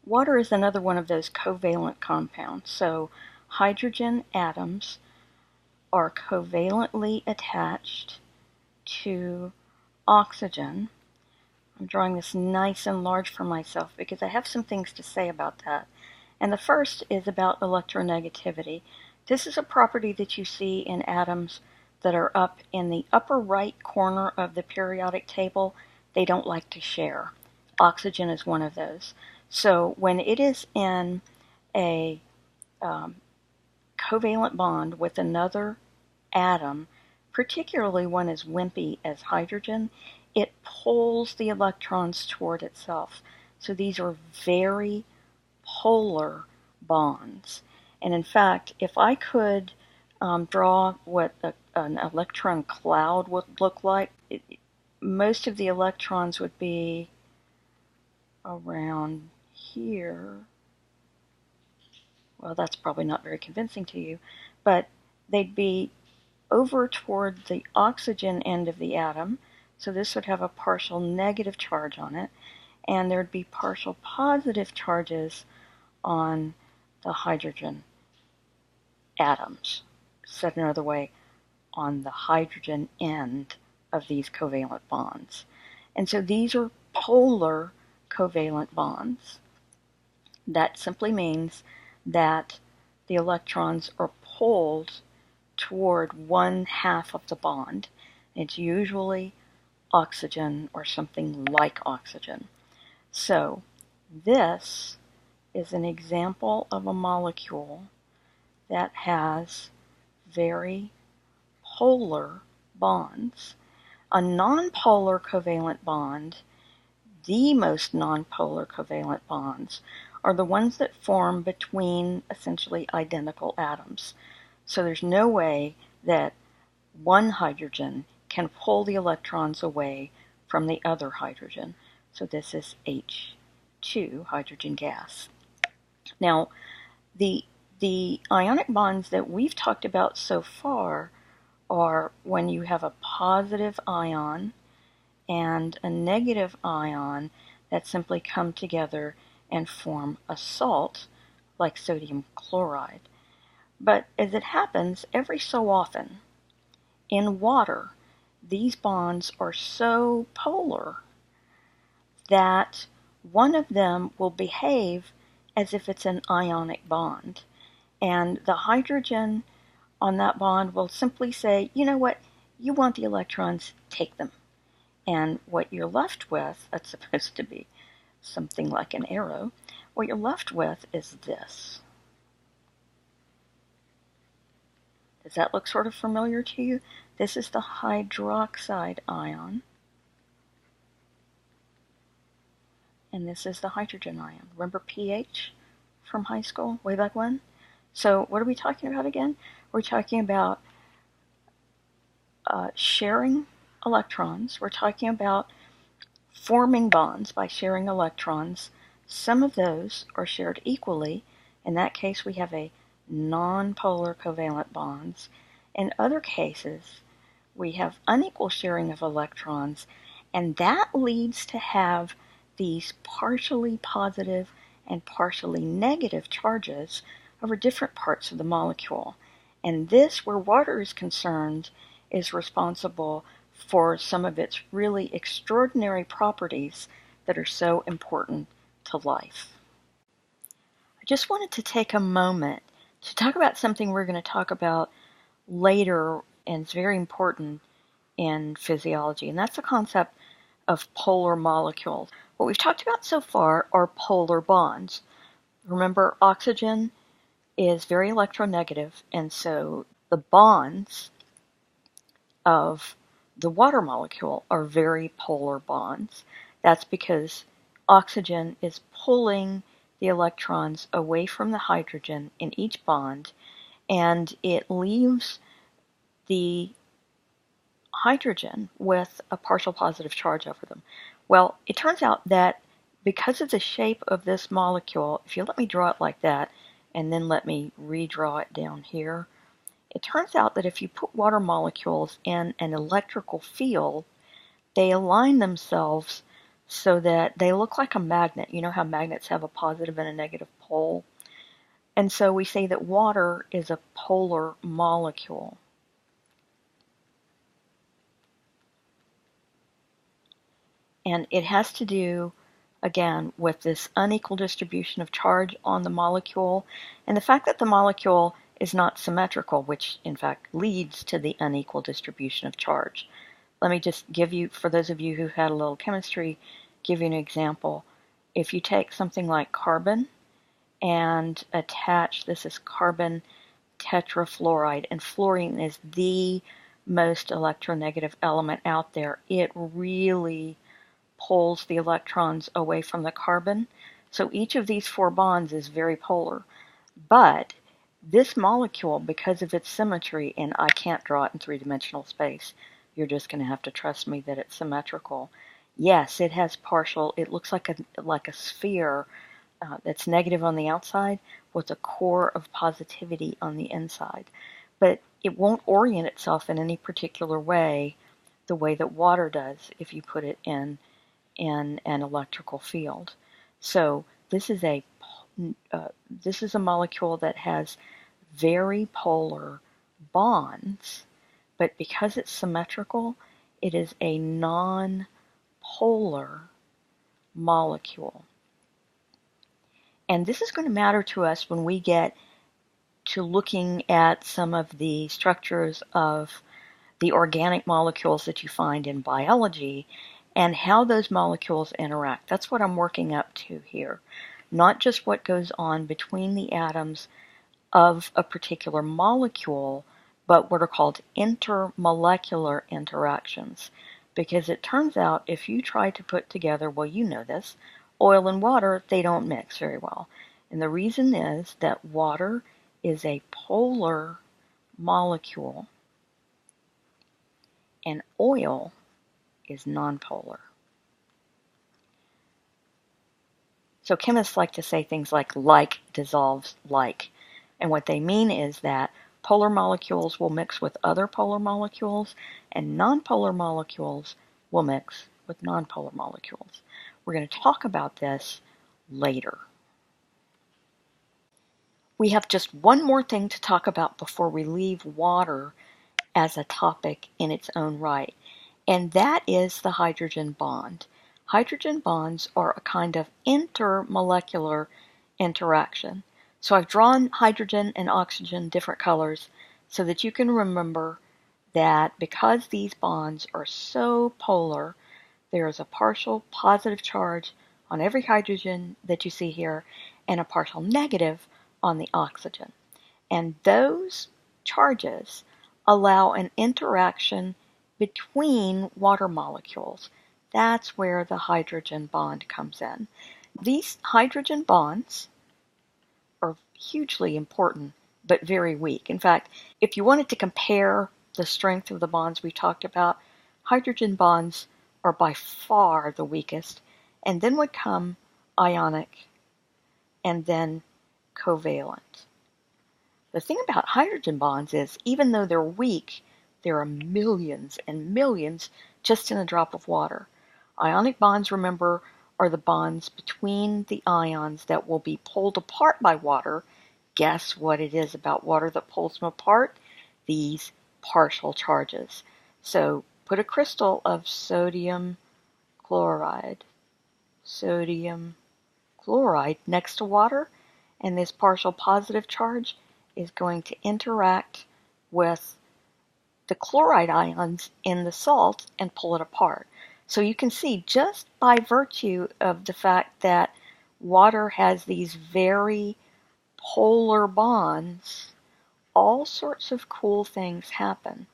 Water is another one of those covalent compounds. So hydrogen atoms are covalently attached to oxygen. I'm drawing this nice and large for myself because I have some things to say about that. And the first is about electronegativity. This is a property that you see in atoms that are up in the upper right corner of the periodic table. They don't like to share. Oxygen is one of those. So when it is in a covalent bond with another atom, particularly one as wimpy as hydrogen, it pulls the electrons toward itself. So these are very polar bonds. And in fact, if I could draw what an electron cloud would look like, most of the electrons would be around here. Well, that's probably not very convincing to you, but they'd be over toward the oxygen end of the atom, so this would have a partial negative charge on it, and there'd be partial positive charges on the hydrogen atoms. Said another way, on the hydrogen end of these covalent bonds. And so these are polar covalent bonds. That simply means that the electrons are pulled toward one half of the bond. It's usually oxygen or something like oxygen. So this is an example of a molecule that has very polar bonds. A nonpolar covalent bond, the most nonpolar covalent bonds, are the ones that form between essentially identical atoms. So there's no way that one hydrogen can pull the electrons away from the other hydrogen. So this is H2, hydrogen gas. Now, the ionic bonds that we've talked about so far are when you have a positive ion and a negative ion that simply come together and form a salt, like sodium chloride. But as it happens, every so often, in water, these bonds are so polar that one of them will behave as if it's an ionic bond. And the hydrogen on that bond will simply say, you know what, you want the electrons, take them. And what you're left with, that's supposed to be something like an arrow, what you're left with is this. Does that look sort of familiar to you? This is the hydroxide ion. And this is the hydrogen ion. Remember pH from high school, way back when? So what are we talking about again? We're talking about sharing electrons. We're talking about forming bonds by sharing electrons. Some of those are shared equally. In that case, we have a nonpolar covalent bonds. In other cases, we have unequal sharing of electrons, and that leads to have these partially positive and partially negative charges over different parts of the molecule. And this, where water is concerned, is responsible for some of its really extraordinary properties that are so important to life. I just wanted to take a moment to talk about something we're going to talk about later, and it's very important in physiology, and that's the concept of polar molecules. What we've talked about so far are polar bonds. Remember, oxygen is very electronegative, and so the bonds of the water molecule are very polar bonds. That's because oxygen is pulling the electrons away from the hydrogen in each bond, and it leaves the hydrogen with a partial positive charge over them. Well, it turns out that because of the shape of this molecule, if you let me draw it like that, and then let me redraw it down here, it turns out that if you put water molecules in an electrical field, they align themselves so that they look like a magnet. You know how magnets have a positive and a negative pole? And so we say that water is a polar molecule. And it has to do, again, with this unequal distribution of charge on the molecule, and the fact that the molecule is not symmetrical, which in fact leads to the unequal distribution of charge. Let me just give you, for those of you who had a little chemistry, give you an example. If you take something like carbon and attach, this is carbon tetrafluoride, and fluorine is the most electronegative element out there. It really pulls the electrons away from the carbon. So each of these 4 bonds is very polar. But this molecule, because of its symmetry, and I can't draw it in 3-dimensional space, you're just going to have to trust me that it's symmetrical. Yes, it has partial, it looks like a sphere that's negative on the outside with a core of positivity on the inside. But it won't orient itself in any particular way the way that water does if you put it in an electrical field. So this is a molecule that has very polar bonds, but because it's symmetrical, it is a non-polar molecule. And this is going to matter to us when we get to looking at some of the structures of the organic molecules that you find in biology and how those molecules interact. That's what I'm working up to here. Not just what goes on between the atoms of a particular molecule, but what are called intermolecular interactions. Because it turns out if you try to put together, well, you know this, oil and water, they don't mix very well. And the reason is that water is a polar molecule and oil is nonpolar. So chemists like to say things like dissolves like. And what they mean is that polar molecules will mix with other polar molecules, and nonpolar molecules will mix with nonpolar molecules. We're going to talk about this later. We have just one more thing to talk about before we leave water as a topic in its own right, and that is the hydrogen bond. Hydrogen bonds are a kind of intermolecular interaction. So I've drawn hydrogen and oxygen different colors so that you can remember that because these bonds are so polar, there is a partial positive charge on every hydrogen that you see here and a partial negative on the oxygen. And those charges allow an interaction between water molecules. That's where the hydrogen bond comes in. These hydrogen bonds are hugely important, but very weak. In fact, if you wanted to compare the strength of the bonds we talked about, hydrogen bonds are by far the weakest, and then would come ionic, and then covalent. The thing about hydrogen bonds is, even though they're weak, there are millions and millions just in a drop of water. Ionic bonds, remember, are the bonds between the ions that will be pulled apart by water. Guess what it is about water that pulls them apart? These partial charges. So put a crystal of sodium chloride next to water, and this partial positive charge is going to interact with the chloride ions in the salt and pull it apart. So you can see, just by virtue of the fact that water has these very polar bonds, all sorts of cool things happen.